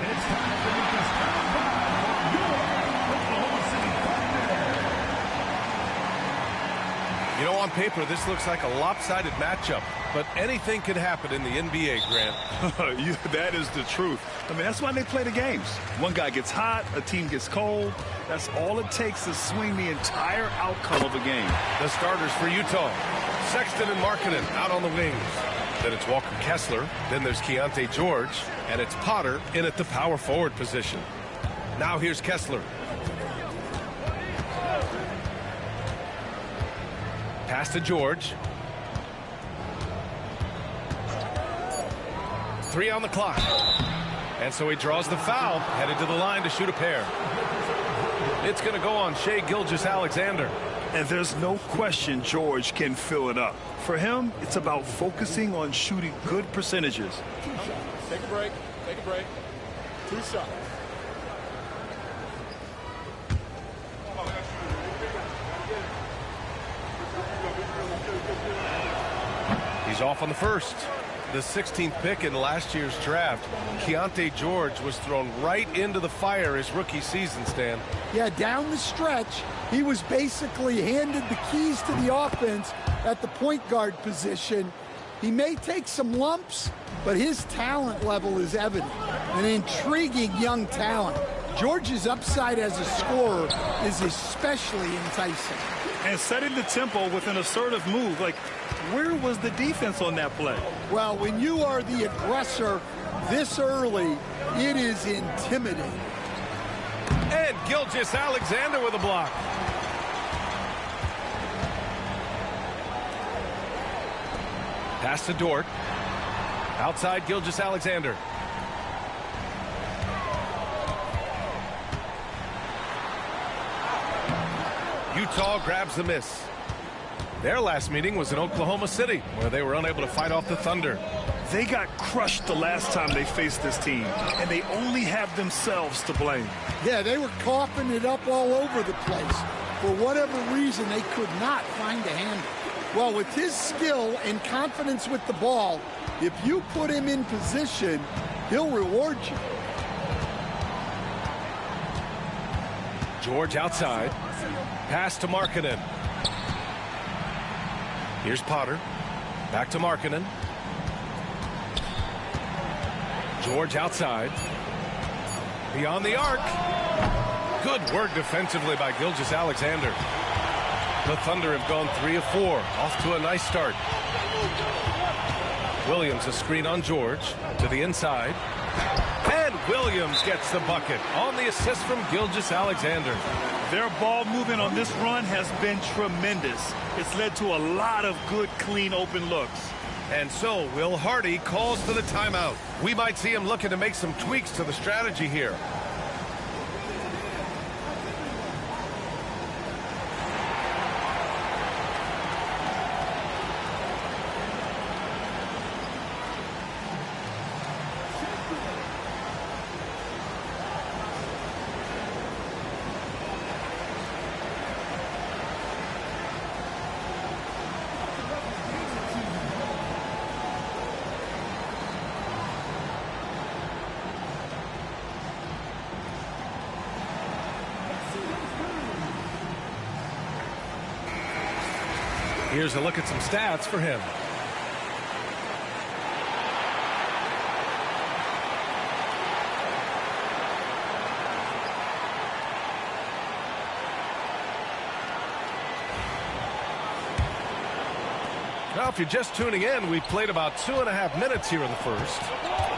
It's time to meet the starting five for your Oklahoma City Thunder. You know, on paper, this looks like a lopsided matchup, but anything can happen in the NBA, Grant. That is the truth. I mean, that's why they play the games. One guy gets hot, a team gets cold. That's all it takes to swing the entire outcome of a game. The starters for Utah: Sexton and Markkanen out on the wings. Then it's Walker Kessler. Then there's Keontae George. And it's Potter in at the power forward position. Now here's Kessler. Pass to George. 3 on the clock. And so he draws the foul, headed to the line to shoot a pair. It's going to go on Shai Gilgeous-Alexander. And there's no question George can fill it up. For him, it's about focusing on shooting good percentages. Take a break. Take a break. 2 shots. He's off on the first. The 16th pick in last year's draft, Keontae George was thrown right into the fire his rookie season, Stan. Yeah, down the stretch, he was basically handed the keys to the offense at the point guard position. He may take some lumps, but his talent level is evident. An intriguing young talent. George's upside as a scorer is especially enticing. And setting the tempo with an assertive move. Like, where was the defense on that play? Well, when you are the aggressor this early, it is intimidating. And Gilgeous-Alexander with a block. Pass to Dort. Outside Gilgeous-Alexander. Utah grabs the miss. Their last meeting was in Oklahoma City, where they were unable to fight off the Thunder. They got crushed the last time they faced this team, and they only have themselves to blame. Yeah, they were coughing it up all over the place. For whatever reason, they could not find a handle. Well, with his skill and confidence with the ball, if you put him in position, he'll reward you. George outside. Pass to Markkanen. Here's Potter. Back to Markkanen. George outside. Beyond the arc. Good work defensively by Gilgeous-Alexander. The Thunder have gone 3 of 4. Off to a nice start. Williams a screen on George. To the inside. And Williams gets the bucket on the assist from Gilgeous-Alexander. Their ball movement on this run has been tremendous. It's led to a lot of good, clean, open looks. And so Will Hardy calls for the timeout. We might see him looking to make some tweaks to the strategy here. Here's a look at some stats for him. Now, if you're just tuning in, we've played about 2.5 minutes here in the first.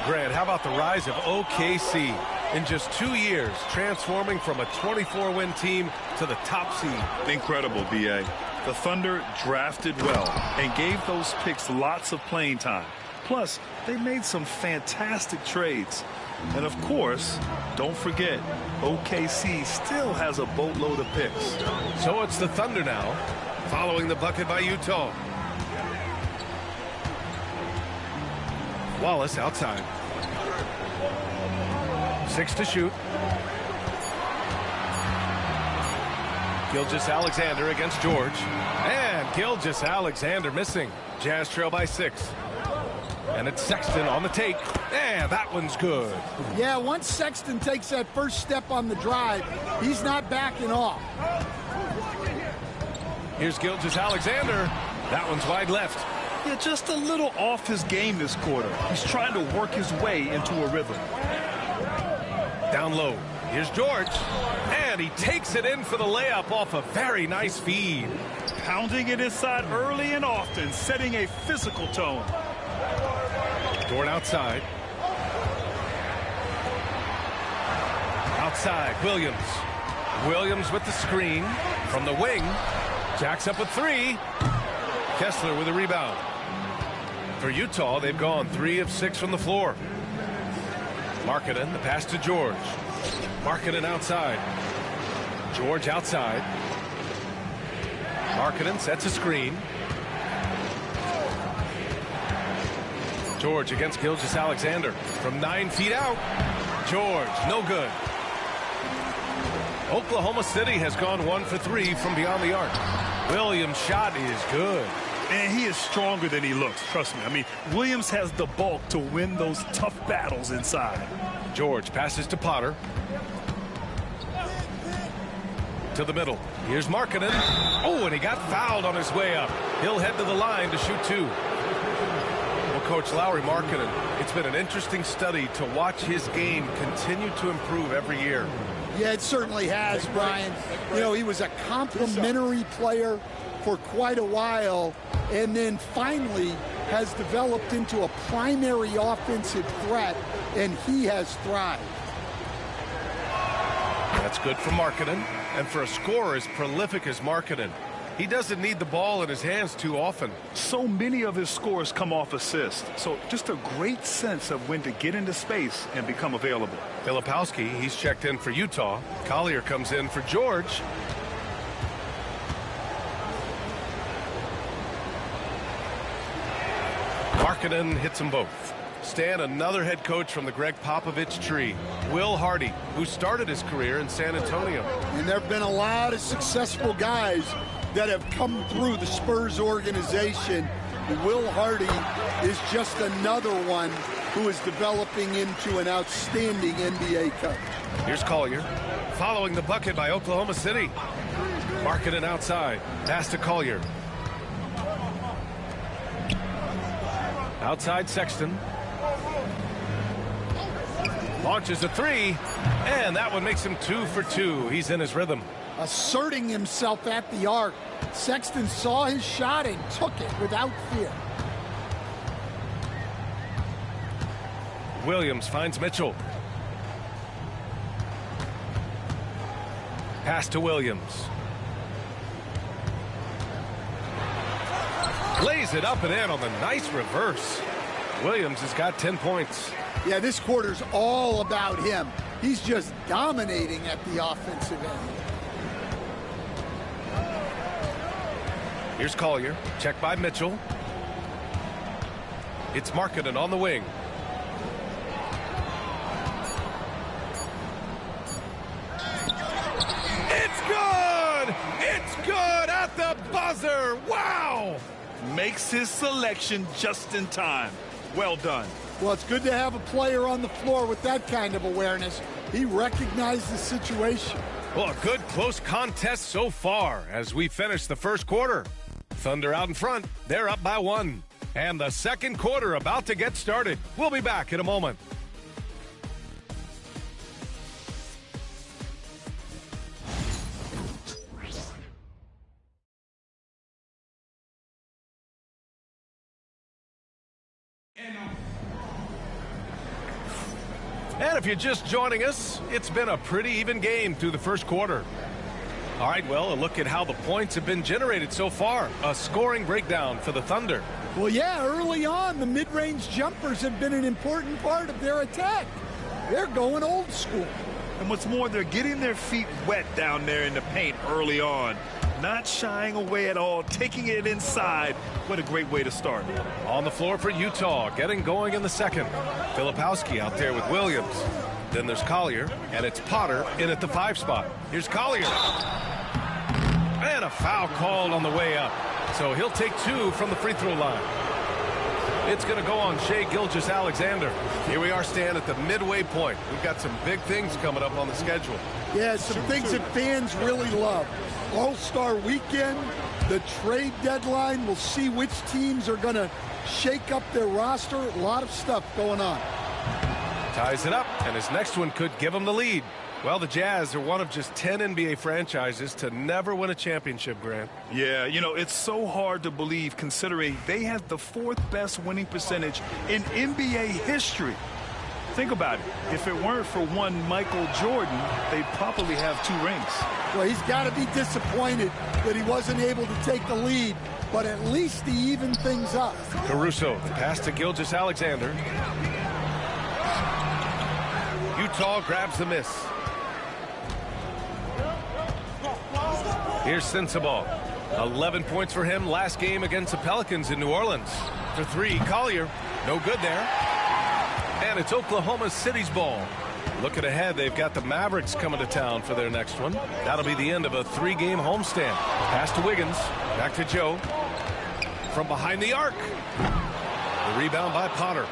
Grant, how about the rise of OKC? In just 2 years, transforming from a 24-win team to the top seed. Incredible, B.A. The Thunder drafted well and gave those picks lots of playing time. Plus, they made some fantastic trades. And of course, don't forget, OKC still has a boatload of picks. So it's the Thunder now, following the bucket by Utah. Wallace outside. 6 to shoot. Gilgeous-Alexander against George. And Gilgeous-Alexander missing. Jazz trail by 6. And it's Sexton on the take. And that one's good. Yeah, once Sexton takes that first step on the drive, he's not backing off. Here's Gilgeous-Alexander. That one's wide left. Yeah, just a little off his game this quarter. He's trying to work his way into a rhythm. Down low. Here's George. And he takes it in for the layup off a very nice feed. Pounding it inside early and often, setting a physical tone. Dort outside. Outside, Williams. Williams with the screen. From the wing. Jacks up with 3. Kessler with a rebound. For Utah, they've gone 3 of 6 from the floor. Markkanen, the pass to George. Markkanen outside. George outside. Markkanen sets a screen. George against Gilgeous-Alexander. From 9 feet out. George, no good. Oklahoma City has gone 1 for 3 from beyond the arc. Williams' shot is good. And he is stronger than he looks, trust me. I mean, Williams has the bulk to win those tough battles inside. George passes to Potter. To the middle. Here's Markkanen. Oh, and he got fouled on his way up. He'll head to the line to shoot 2. Well, Coach Lowry Markkanen, it's been an interesting study to watch his game continue to improve every year. Yeah, it certainly has, Brian. You know, he was a complimentary player for quite a while, and then finally has developed into a primary offensive threat, and he has thrived. That's good for Markkanen, and for a scorer as prolific as Markkanen, he doesn't need the ball in his hands too often. So many of his scores come off assists, so just a great sense of when to get into space and become available. Filipowski, he's checked in for Utah. Collier comes in for George. Markkanen hits them both. Stan, another head coach from the Greg Popovich tree. Will Hardy, who started his career in San Antonio. And there have been a lot of successful guys that have come through the Spurs organization. Will Hardy is just another one who is developing into an outstanding NBA coach. Here's Collier. Following the bucket by Oklahoma City. Markkanen outside. Pass to Collier. Outside Sexton. Launches a 3. And that one makes him 2 for 2. He's in his rhythm. Asserting himself at the arc. Sexton saw his shot and took it without fear. Williams finds Mitchell. Pass to Williams. Lays it up and in on the nice reverse. Williams has got 10 points. Yeah, this quarter's all about him. He's just dominating at the offensive end. Here's Collier. Check by Mitchell. It's Markkanen on the wing. It's good! It's good at the buzzer! Wow! Makes his selection just in time. Well done. Well, it's good to have a player on the floor with that kind of awareness. He recognized the situation. Well, a good close contest so far as we finish the first quarter. Thunder out in front. They're up by 1. And the second quarter about to get started. We'll be back in a moment. And if you're just joining us, it's been a pretty even game through the first quarter. All right, well, a look at how the points have been generated so far. A scoring breakdown for the Thunder. Well, yeah, early on, the mid-range jumpers have been an important part of their attack. They're going old school. And what's more, they're getting their feet wet down there in the paint early on. Not shying away at all, taking it inside. What a great way to start. On the floor for Utah, getting going in the second. Filipowski out there with Williams. Then there's Collier, and it's Potter in at the 5 spot. Here's Collier. And a foul called on the way up. So he'll take 2 from the free throw line. It's going to go on Shai Gilgeous-Alexander. Here we are, Stan, at the midway point. We've got some big things coming up on the schedule. Yeah, some things that fans really love. All-Star Weekend, the trade deadline. We'll see which teams are going to shake up their roster. A lot of stuff going on. Ties it up, and his next one could give him the lead. Well, the Jazz are one of just 10 NBA franchises to never win a championship, Grant. Yeah, you know, it's so hard to believe considering they had the 4th best winning percentage in NBA history. Think about it. If it weren't for one Michael Jordan, they'd probably have 2 rings. Well, he's got to be disappointed that he wasn't able to take the lead, but at least he evened things up. Caruso, the pass to Gilgeous-Alexander. Utah grabs the miss. Here's Sensabaugh. 11 points for him last game against the Pelicans in New Orleans. For 3, Collier. No good there. And it's Oklahoma City's ball. Looking ahead, they've got the Mavericks coming to town for their next one. That'll be the end of a 3-game homestand. Pass to Wiggins. Back to Joe. From behind the arc. The rebound by Potter.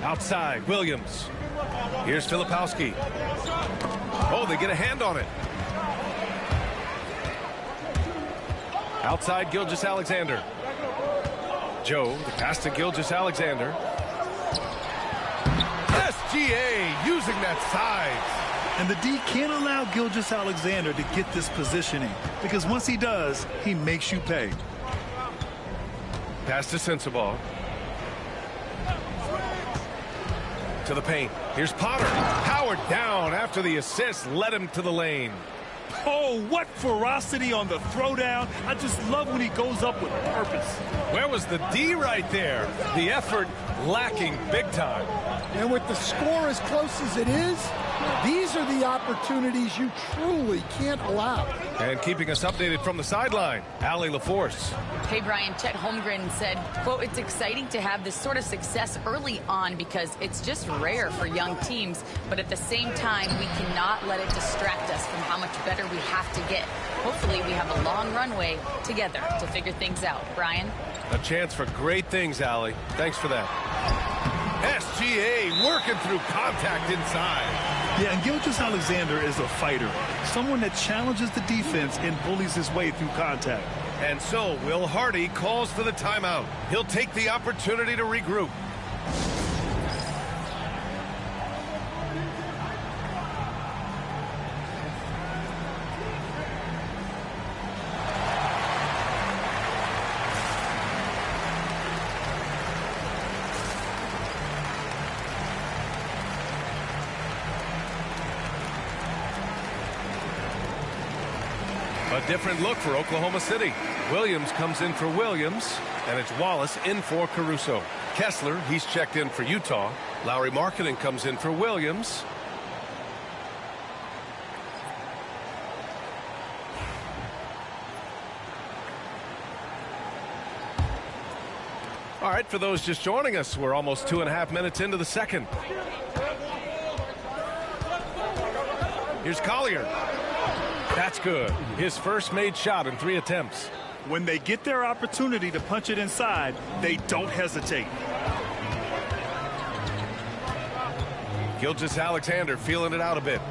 Outside, Williams. Here's Filipowski. Oh, they get a hand on it. Outside, Gilgeous-Alexander. Joe, the pass to Gilgeous-Alexander. SGA using that size. And the D can't allow Gilgeous-Alexander to get this positioning because once he does, he makes you pay. Pass to Sensabaugh. To the paint. Here's Potter. Powered down after the assist led him to the lane. Oh, what ferocity on the throwdown. I just love when he goes up with purpose. Where was the D right there? The effort lacking big time. And with the score as close as it is, these are the opportunities you truly can't allow. And keeping us updated from the sideline, Allie LaForce. Hey, Brian, Chet Holmgren said, quote, "It's exciting to have this sort of success early on because it's just rare for young teams. But at the same time, we cannot let it distract us from how much better we have to get. Hopefully, we have a long runway together to figure things out." Brian? A chance for great things, Allie. Thanks for that. SGA working through contact inside. Yeah, and Gilgeous-Alexander is a fighter. Someone that challenges the defense and bullies his way through contact. And so Will Hardy calls for the timeout. He'll take the opportunity to regroup. A different look for Oklahoma City. Williams comes in for Williams, and it's Wallace in for Caruso. Kessler, he's checked in for Utah. Lowry Markkanen comes in for Williams. All right, for those just joining us, we're almost 2.5 minutes into the second. Here's Collier. That's good. His first made shot in 3 attempts. When they get their opportunity to punch it inside, they don't hesitate. Gilgeous-Alexander feeling it out a bit.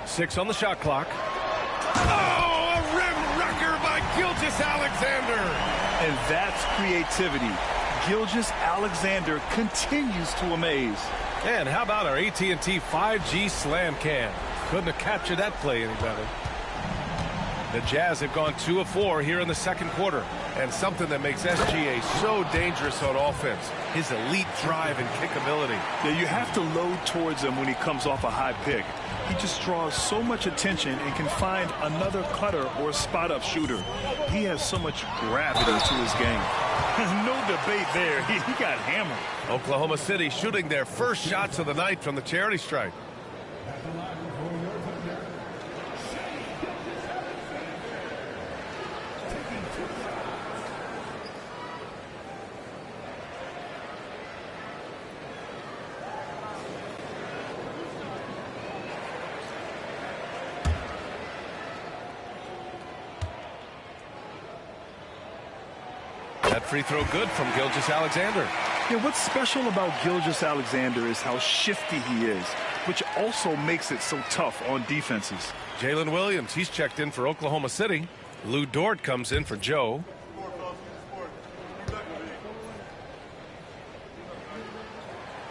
Six on the shot clock. Oh, a rim wrecker by Gilgeous-Alexander. And that's creativity. Gilgeous-Alexander continues to amaze. And how about our AT&T 5G slam cam? Couldn't have captured that play any better. The Jazz have gone 2 of 4 here in the second quarter. And something that makes SGA so dangerous on offense, his elite drive and kickability. Yeah, you have to load towards him when he comes off a high pick. He just draws so much attention and can find another cutter or spot-up shooter. He has so much gravity to his game. No debate there. He got hammered. Oklahoma City shooting their first shots of the night from the charity stripe. That free throw good from Gilgeous-Alexander. Yeah, what's special about Gilgeous-Alexander is how shifty he is, which also makes it so tough on defenses. Jalen Williams, he's checked in for Oklahoma City. Lou Dort comes in for Joe.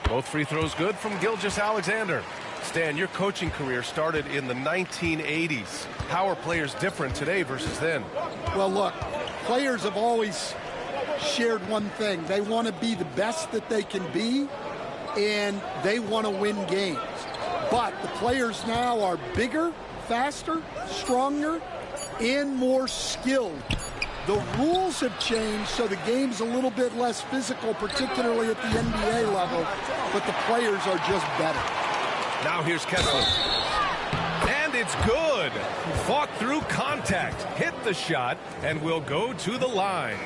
Both free throws good from Gilgeous-Alexander. Stan, your coaching career started in the 1980s. How are players different today versus then? Well, look, players have always shared one thing. They want to be the best that they can be, and they want to win games. But the players now are bigger, faster, stronger, and more skilled. The rules have changed, so the game's a little bit less physical, particularly at the NBA level, but the players are just better. Now here's Kessler. And it's good. Fought through contact, hit the shot, and will go to the line.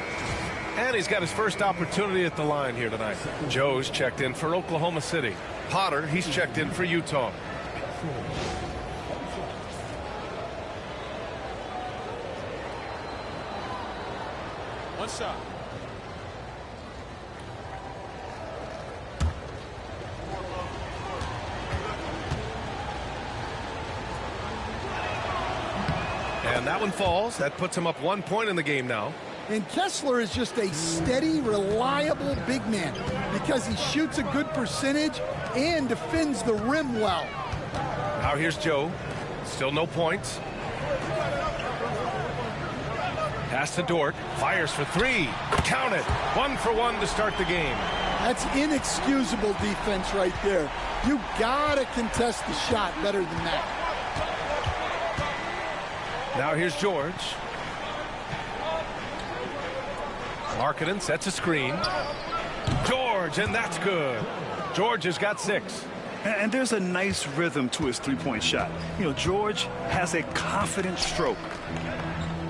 And he's got his first opportunity at the line here tonight. Joe's checked in for Oklahoma City. Potter, he's checked in for Utah. One shot. And that one falls. That puts him up 1 point in the game now. And Kessler is just a steady, reliable big man because he shoots a good percentage and defends the rim well. Now here's Joe. Still no points. Pass to Dort. Fires for three. Count it. 1 for 1 to start the game. That's inexcusable defense right there. You gotta contest the shot better than that. Now here's George. Markkanen sets a screen. George, and that's good. George has got 6. And there's a nice rhythm to his three-point shot. You know, George has a confident stroke.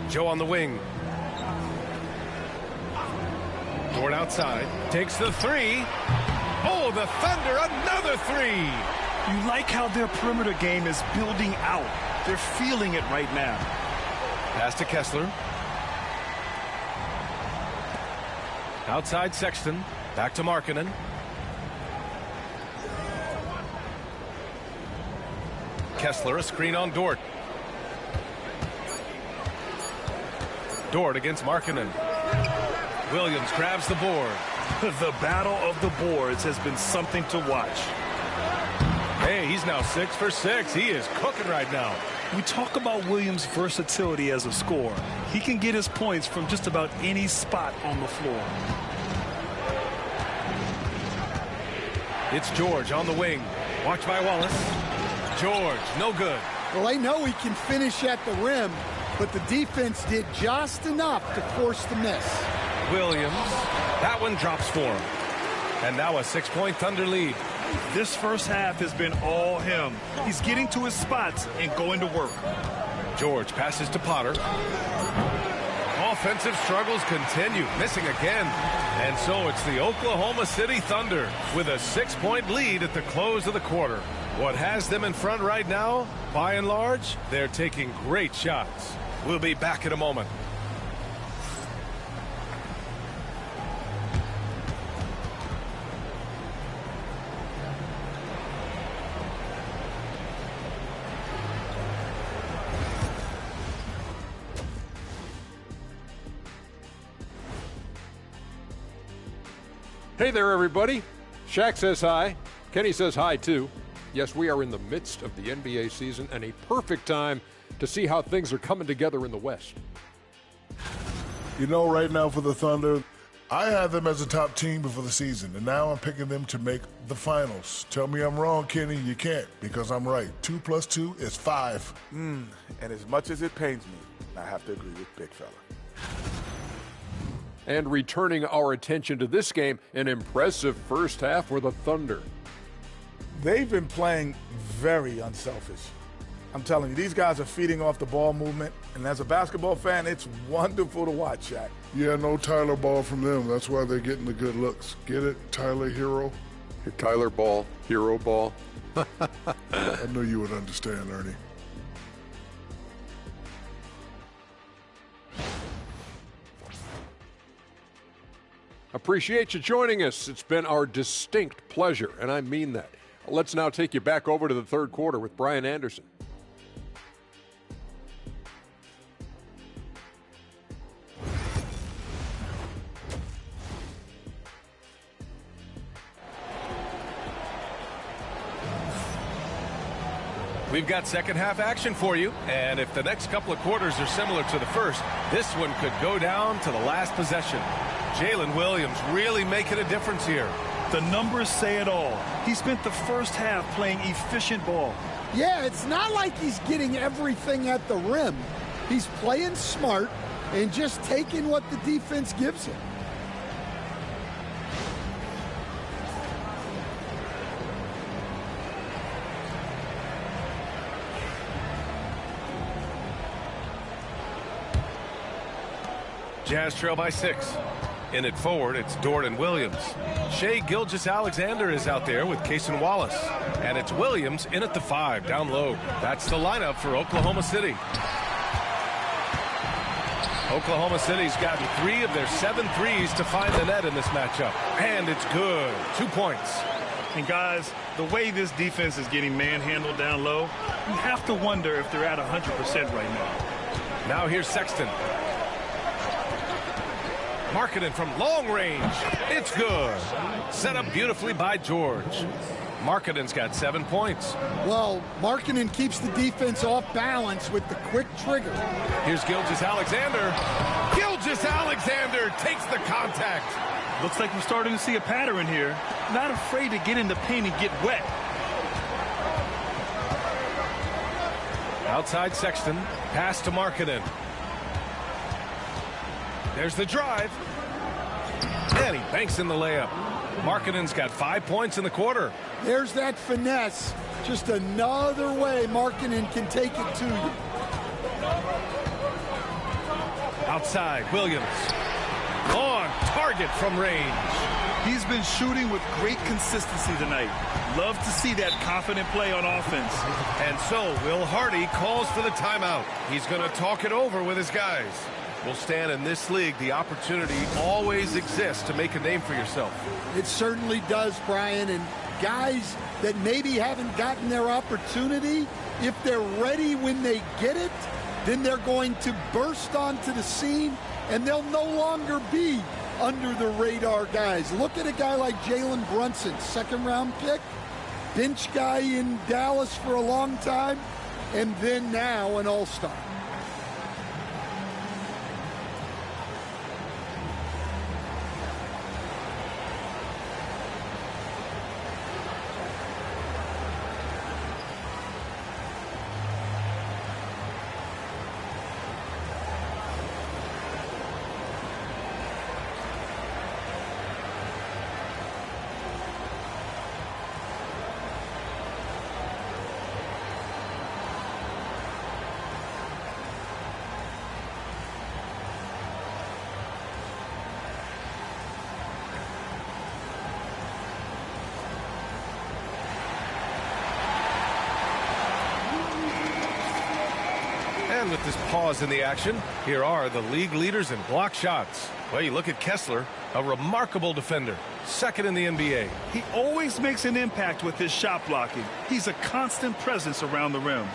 Joe on the wing. Dort outside. Takes the 3. Oh, the Thunder, another 3. You like how their perimeter game is building out. They're feeling it right now. Pass to Kessler. Outside Sexton. Back to Markkanen. Kessler, a screen on Dort. Dort against Markkanen. Williams grabs the board. The battle of the boards has been something to watch. Hey, he's now 6 for 6. He is cooking right now. We talk about Williams' versatility as a scorer. He can get his points from just about any spot on the floor. It's George on the wing. Watch by Wallace. George, no good. Well, they know he can finish at the rim, but the defense did just enough to force the miss. Williams, that one drops for him. And now a 6-point Thunder lead. This first half has been all him. He's getting to his spots and going to work. George passes to Potter. Offensive struggles continue, missing again. And so it's the Oklahoma City Thunder with a 6-point lead at the close of the quarter. What has them in front right now, by and large, they're taking great shots. We'll be back in a moment. Hey there, everybody. Shaq says hi. Kenny says hi, too. Yes, we are in the midst of the NBA season and a perfect time to see how things are coming together in the West. You know, right now for the Thunder, I had them as a top team before the season, and now I'm picking them to make the finals. Tell me I'm wrong, Kenny. You can't, because I'm right. 2 + 2 is 5. And as much as it pains me, I have to agree with Big Fella. And returning our attention to this game, an impressive first half for the Thunder. They've been playing very unselfish. I'm telling you, these guys are feeding off the ball movement, and as a basketball fan, it's wonderful to watch, Shaq. Yeah, no Tyler Ball from them. That's why they're getting the good looks. Get it, Tyler Hero? Tyler Ball, Hero Ball. I knew you would understand, Ernie. Appreciate you joining us. It's been our distinct pleasure, and I mean that. Let's now take you back over to the third quarter with Brian Anderson. We've got second half action for you, and if the next couple of quarters are similar to the first, this one could go down to the last possession. Jalen Williams really making a difference here. The numbers say it all. He spent the first half playing efficient ball. Yeah, it's not like he's getting everything at the rim. He's playing smart and just taking what the defense gives him. Jazz trail by 6. In it forward, it's Jordan Williams. Shai Gilgeous-Alexander is out there with Cason Wallace. And it's Williams in at the 5, down low. That's the lineup for Oklahoma City. Oklahoma City's gotten 3 of their 7 threes to find the net in this matchup. And it's good. 2 points. And guys, the way this defense is getting manhandled down low, you have to wonder if they're at 100% right now. Now here's Sexton. Markkanen from long range. It's good. Set up beautifully by George. Markkanen's got 7 points. Well, Markkanen keeps the defense off balance with the quick trigger. Here's Gilgeous-Alexander. Gilgeous-Alexander takes the contact. Looks like we're starting to see a pattern here. Not afraid to get in the paint and get wet. Outside Sexton. Pass to Markkanen. There's the drive. And he banks in the layup. Markkanen's got 5 points in the quarter. There's that finesse. Just another way Markkanen can take it to you. Outside, Williams. On target from range. He's been shooting with great consistency tonight. Love to see that confident play on offense. And so Will Hardy calls for the timeout. He's going to talk it over with his guys. Will stand in this league, the opportunity always exists to make a name for yourself. It certainly does, Brian. And guys that maybe haven't gotten their opportunity, if they're ready when they get it, then they're going to burst onto the scene, and they'll no longer be under the radar guys. Look at a guy like Jalen Brunson, second-round pick, bench guy in Dallas for a long time, and then now an all-star. And with this pause in the action, here are the league leaders in block shots. Well, you look at Kessler, a remarkable defender, second in the NBA. He always makes an impact with his shot blocking. He's a constant presence around the rim.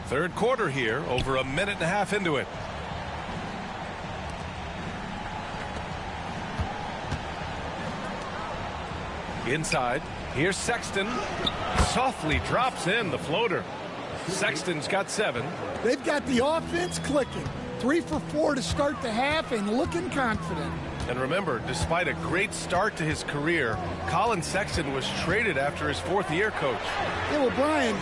Third quarter here, over a minute and a half into it. Inside, here's Sexton. Softly drops in the floater. Sexton's got 7. They've got the offense clicking. 3 for 4 to start the half and looking confident. And remember, despite a great start to his career, Colin Sexton was traded after his 4th year, Coach. Yeah, well, Brian,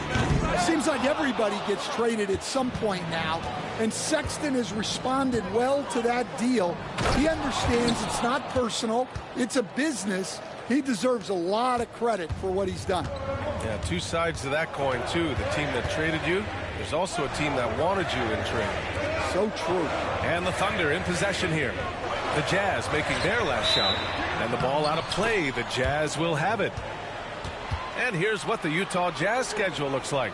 it seems like everybody gets traded at some point now, and Sexton has responded well to that deal. He understands it's not personal, it's a business. He deserves a lot of credit for what he's done. Yeah, 2 sides to that coin, too. The team that traded you, there's also a team that wanted you in trade. So true. And the Thunder in possession here. The Jazz making their last shot. And the ball out of play. The Jazz will have it. And here's what the Utah Jazz schedule looks like.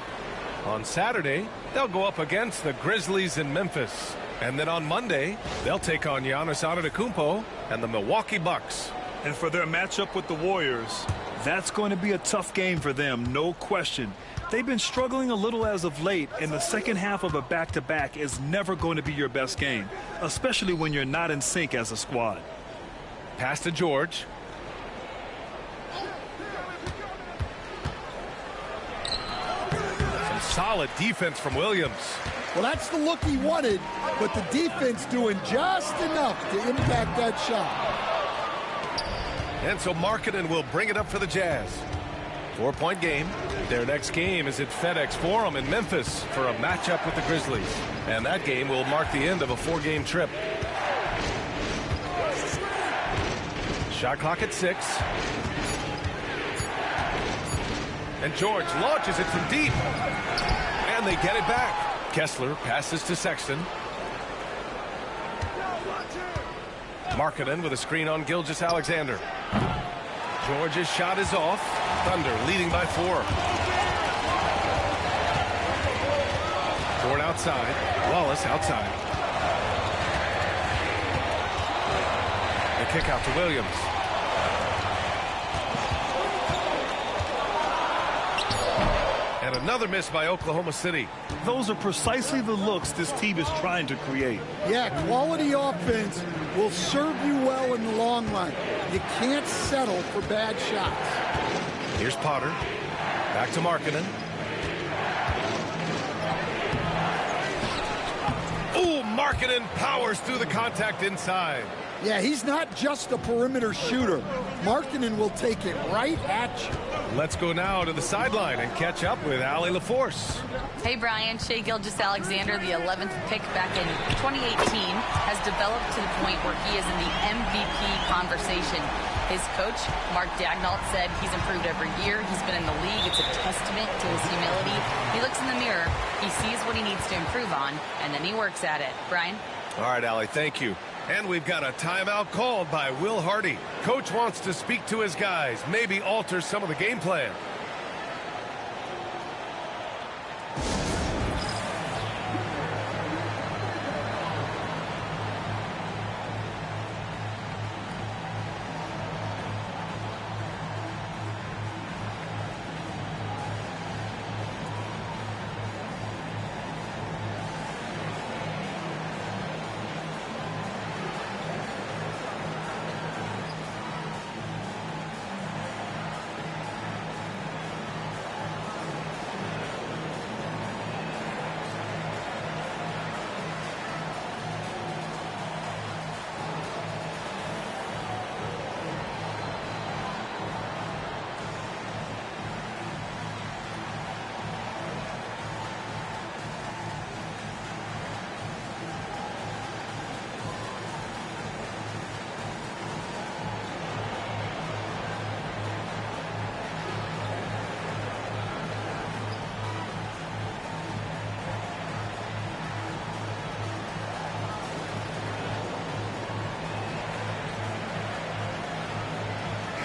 On Saturday, they'll go up against the Grizzlies in Memphis. And then on Monday, they'll take on Giannis Antetokounmpo and the Milwaukee Bucks. And for their matchup with the Warriors, that's going to be a tough game for them, no question. They've been struggling a little as of late, and the second half of a back-to-back is never going to be your best game, especially when you're not in sync as a squad. Pass to George. Some solid defense from Williams. Well, that's the look he wanted, but the defense doing just enough to impact that shot. And so Markkanen will bring it up for the Jazz. 4-point game. Their next game is at FedEx Forum in Memphis for a matchup with the Grizzlies. And that game will mark the end of a 4-game trip. Shot clock at 6. And George launches it from deep. And they get it back. Kessler passes to Sexton. Markkanen with a screen on Gilgeous-Alexander. George's shot is off. Thunder leading by 4. Ford outside. Wallace outside. The kick out to Williams. And another miss by Oklahoma City. Those are precisely the looks this team is trying to create. Yeah, quality offense will serve you well in the long run. You can't settle for bad shots. Here's Potter. Back to Markkanen. Ooh, Markkanen powers through the contact inside. Yeah, he's not just a perimeter shooter. Markkanen will take it right at you. Let's go now to the sideline and catch up with Allie LaForce. Hey, Brian. Shai Gilgeous-Alexander, the 11th pick back in 2018, has developed to the point where he is in the MVP conversation. His coach, Mark Daignault, said he's improved every year. He's been in the league. It's a testament to his humility. He looks in the mirror, he sees what he needs to improve on, and then he works at it. Brian? All right, Allie, thank you. And we've got a timeout called by Will Hardy. Coach wants to speak to his guys, maybe alter some of the game plan.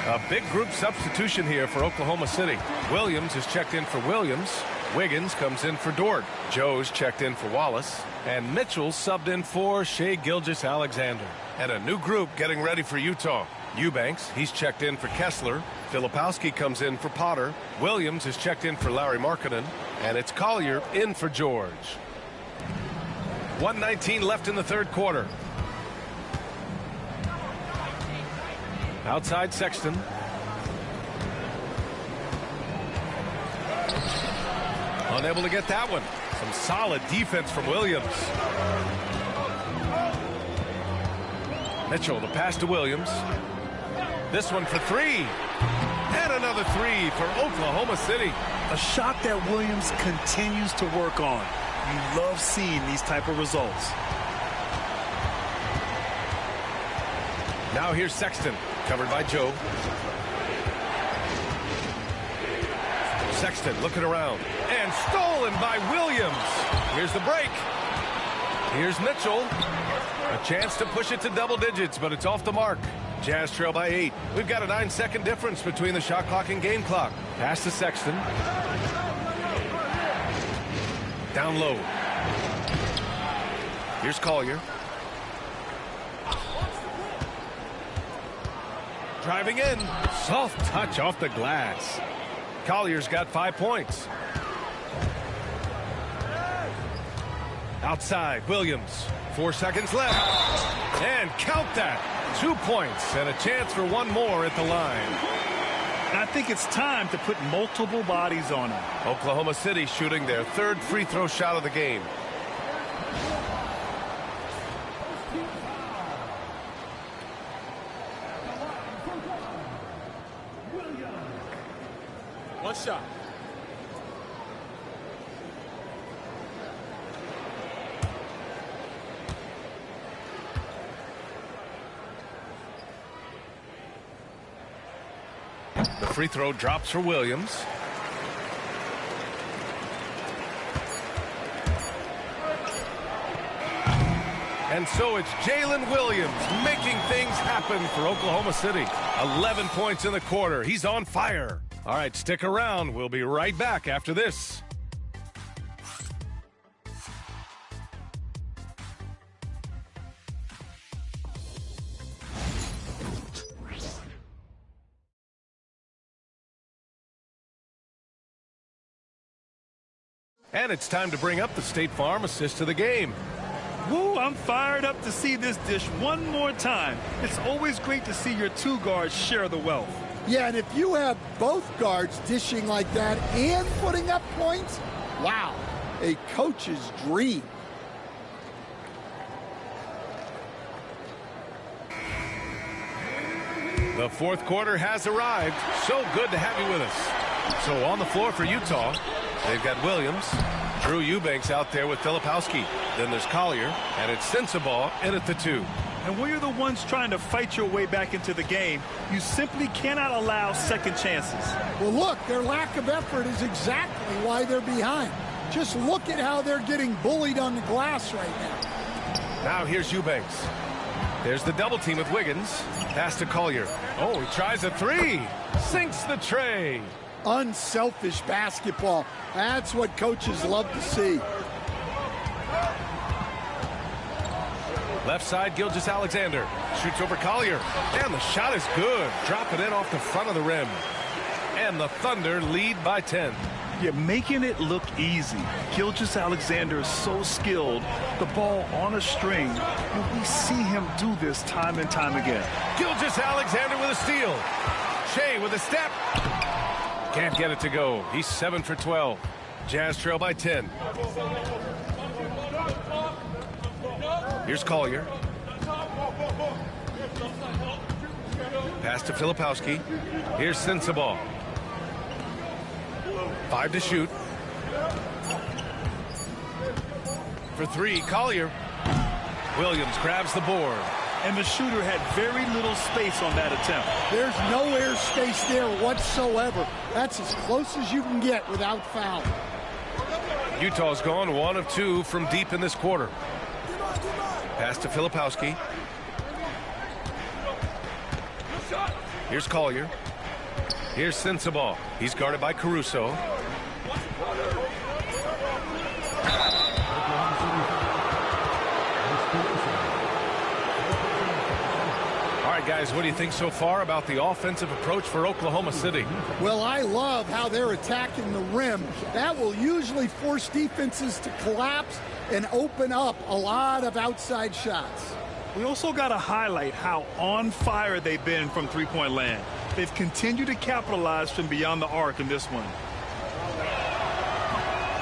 A big group substitution here for Oklahoma City. Williams is checked in for Williams. Wiggins comes in for Dort. Joe's checked in for Wallace. And Mitchell subbed in for Shai Gilgeous-Alexander. And a new group getting ready for Utah. Eubanks, he's checked in for Kessler. Filipowski comes in for Potter. Williams is checked in for Larry Markkanen. And it's Collier in for George. 1:19 left in the third quarter. Outside Sexton. Unable to get that one. Some solid defense from Williams. Mitchell, the pass to Williams. This one for 3. And another 3 for Oklahoma City. A shot that Williams continues to work on. You love seeing these type of results. Now here's Sexton, covered by Joe. Sexton looking around, and stolen by Williams. Here's the break. Here's Mitchell. A chance to push it to double digits, but it's off the mark. Jazz trail by 8. We've got a 9-second difference between the shot clock and game clock. Pass to Sexton. Down low. Here's Collier. Driving in. Soft touch off the glass. Collier's got 5 points. Outside, Williams. 4 seconds left. And count that. 2 points and a chance for one more at the line. And I think it's time to put multiple bodies on him. Oklahoma City shooting their 3rd free throw shot of the game. One shot. The free throw drops for Williams. And so it's Jalen Williams making things happen for Oklahoma City. 11 points in the quarter. He's on fire. All right, stick around. We'll be right back after this. And it's time to bring up the State Farm assist to the game. Woo, I'm fired up to see this dish one more time. It's always great to see your 2 guards share the wealth. Yeah, and if you have both guards dishing like that and putting up points, wow, a coach's dream. The 4th quarter has arrived. So good to have you with us. So on the floor for Utah, they've got Williams, Drew Eubanks out there with Filipowski. Then there's Collier, and it's Sensabaugh in at the 2. And when you're the ones trying to fight your way back into the game, you simply cannot allow second chances. Well, look, their lack of effort is exactly why they're behind. Just look at how they're getting bullied on the glass right now. Now here's Eubanks. There's the double team with Wiggins. Pass to Collier. Oh, he tries a 3. Sinks the tray. Unselfish basketball. That's what coaches love to see. Left side, Gilgeous-Alexander. Shoots over Collier. And the shot is good. Drop it in off the front of the rim. And the Thunder lead by 10. You're making it look easy. Gilgeous-Alexander is so skilled. The ball on a string. And we see him do this time and time again. Gilgeous-Alexander with a steal. Shea with a step. Can't get it to go. He's 7 for 12. Jazz trail by 10. Here's Collier. Pass to Filipowski. Here's Sensabaugh. 5 to shoot. For 3, Collier. Williams grabs the board. And the shooter had very little space on that attempt. There's no air space there whatsoever. That's as close as you can get without foul. Utah's gone 1 of 2 from deep in this quarter. Pass to Filipowski. Here's Collier. Here's Sensabaugh. He's guarded by Caruso. All right, guys, what do you think so far about the offensive approach for Oklahoma City? Well, I love how they're attacking the rim. That will usually force defenses to collapse and open up a lot of outside shots. We also got to highlight how on fire they've been from three-point land. They've continued to capitalize from beyond the arc in this one.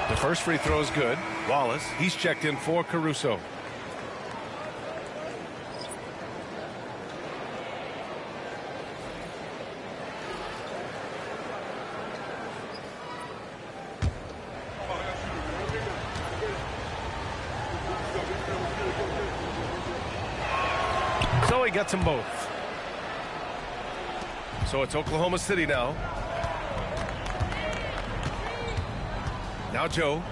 The first free throw is good. Wallace, he's checked in for Caruso. So he gets them both. So it's Oklahoma City now. Now Joe.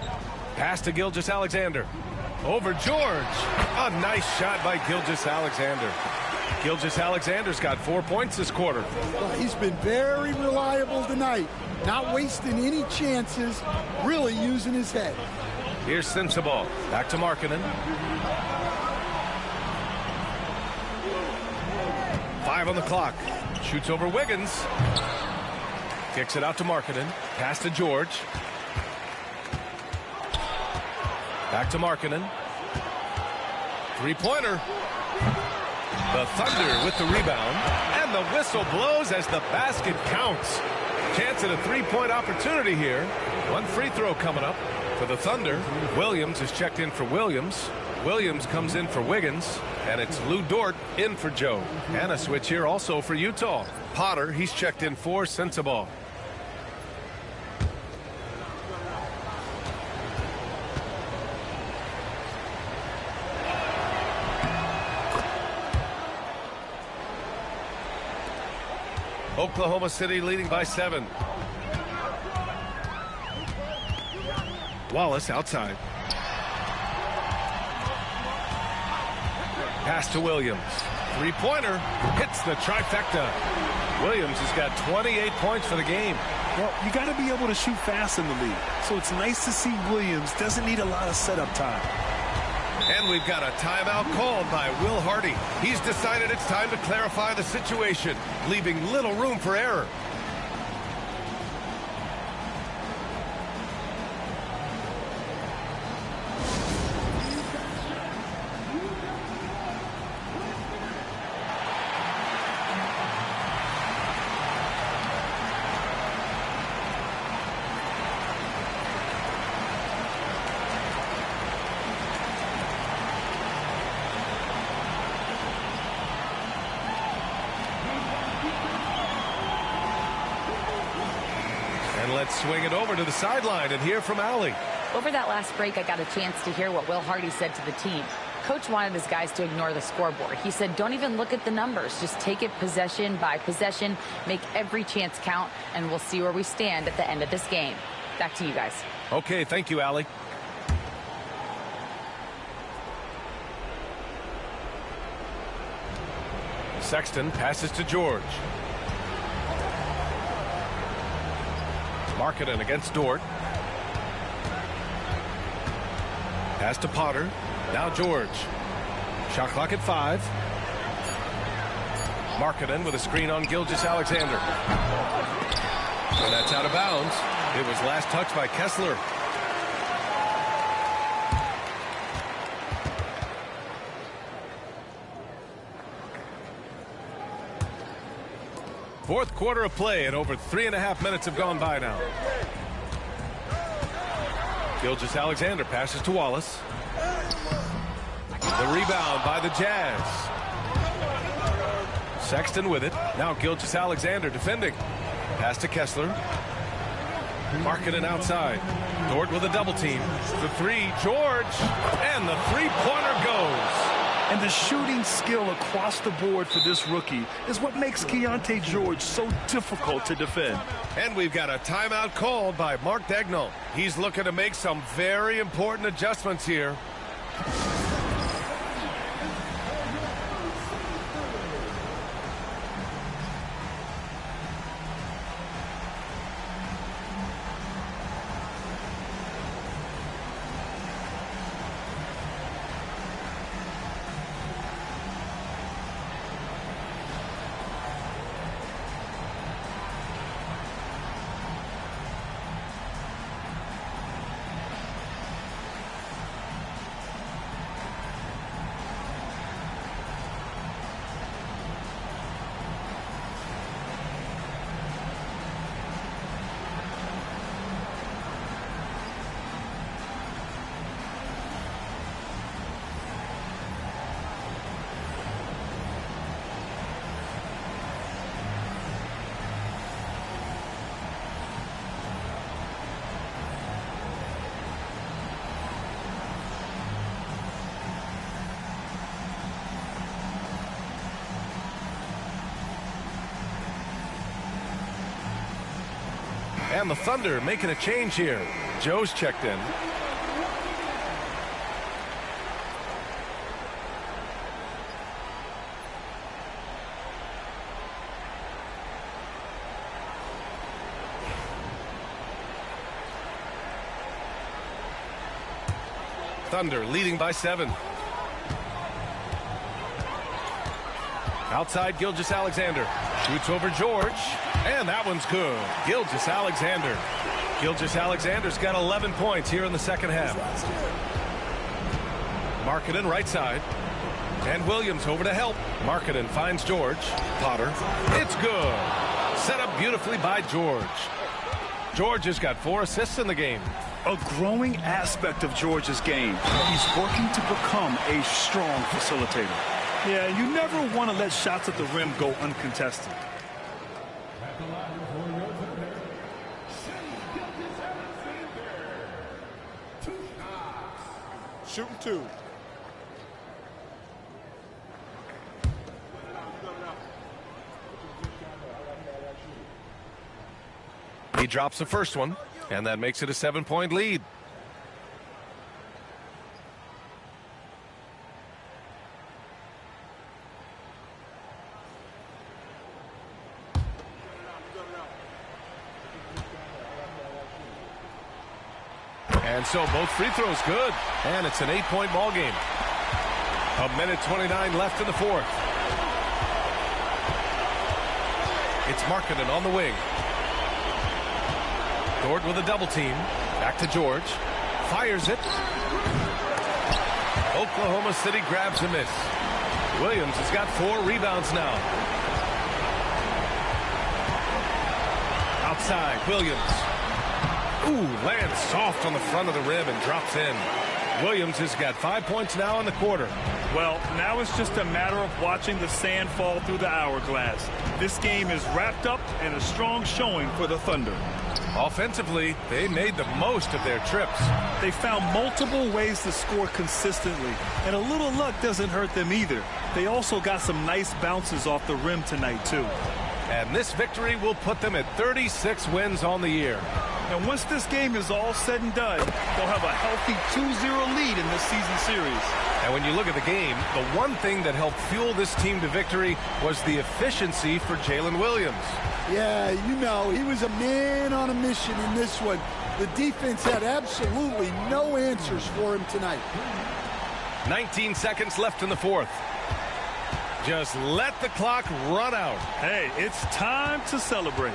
Pass to Gilgeous-Alexander. Over George. A nice shot by Gilgeous-Alexander. Gilgeous-Alexander's got 4 points this quarter. Well, he's been very reliable tonight. Not wasting any chances. Really using his head. Here's Sensabaugh. Back to Markkanen. 5 on the clock. Shoots over Wiggins. Kicks it out to Markkanen. Pass to George. Back to Markkanen. Three-pointer. The Thunder with the rebound. And the whistle blows as the basket counts. Chance at a three-point opportunity here. One free throw coming up for the Thunder. Williams is checked in for Williams. Williams comes in for Wiggins. And it's Lou Dort in for Joe. And a switch here also for Utah. Potter, he's checked in for Sensabaugh. Oklahoma City leading by 7. Wallace outside. Pass to Williams. Three-pointer hits the trifecta. Williams has got 28 points for the game. Well, you got to be able to shoot fast in the league. So it's nice to see Williams doesn't need a lot of setup time. And we've got a timeout called by Will Hardy. He's decided it's time to clarify the situation, leaving little room for error. Let's swing it over to the sideline and hear from Allie. Over that last break, I got a chance to hear what Will Hardy said to the team. Coach wanted his guys to ignore the scoreboard. He said, don't even look at the numbers. Just take it possession by possession, make every chance count, and we'll see where we stand at the end of this game. Back to you guys. Okay, thank you, Allie. Sexton passes to George. Markkanen against Dort. Pass to Potter. Now George. Shot clock at 5. Markkanen with a screen on Gilgeous-Alexander. And that's out of bounds. It was last touched by Kessler. Fourth quarter of play, and over 3.5 minutes have gone by now. Gilgeous-Alexander passes to Wallace. The rebound by the Jazz. Sexton with it. Now Gilgeous-Alexander defending. Pass to Kessler. Markkanen outside. Dort with a double team. The three, George. And the three-pointer goes. And the shooting skill across the board for this rookie is what makes Keontae George so difficult to defend. And we've got a timeout called by Mark Daigneault. He's looking to make some very important adjustments here. And the Thunder making a change here. Joe's checked in. Thunder leading by 7. Outside, Gilgeous-Alexander shoots over George, and that one's good. Gilgeous-Alexander. Gilgeous-Alexander's got 11 points here in the second half. Markkanen right side. And Williams over to help. Markkanen finds George. Potter. It's good. Set up beautifully by George. George has got 4 assists in the game. A growing aspect of George's game. He's working to become a strong facilitator. Yeah, you never want to let shots at the rim go uncontested. Shooting 2. He drops the first one, and that makes it a 7-point lead. And so both free throws good, and it's an 8-point ball game. 1:29 left in the fourth. It's Markkanen on the wing. Dort with a double team. Back to George. Fires it. Oklahoma City grabs a miss. Williams has got 4 rebounds now. Outside, Williams. Ooh, lands soft on the front of the rim and drops in. Williams has got 5 points now in the quarter. Well, now it's just a matter of watching the sand fall through the hourglass. This game is wrapped up in a strong showing for the Thunder. Offensively, they made the most of their trips. They found multiple ways to score consistently, and a little luck doesn't hurt them either. They also got some nice bounces off the rim tonight, too. And this victory will put them at 36 wins on the year. And once this game is all said and done, they'll have a healthy 2-0 lead in this season series. And when you look at the game, the one thing that helped fuel this team to victory was the efficiency for Jalen Williams. Yeah, you know, he was a man on a mission in this one. The defense had absolutely no answers for him tonight. 19 seconds left in the fourth. Just let the clock run out. Hey, it's time to celebrate.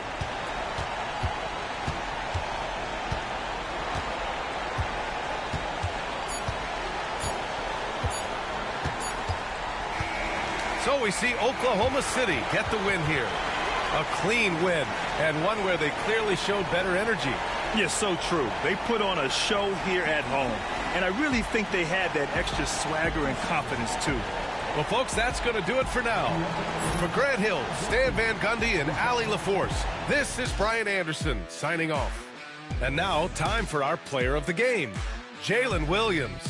So we see Oklahoma City get the win here. A clean win, and one where they clearly showed better energy. Yes, so true. They put on a show here at home, and I really think they had that extra swagger and confidence, too. Well, folks, that's going to do it for now. For Grant Hill, Stan Van Gundy, and Allie LaForce, this is Brian Anderson signing off. And now, time for our player of the game, Jalen Williams.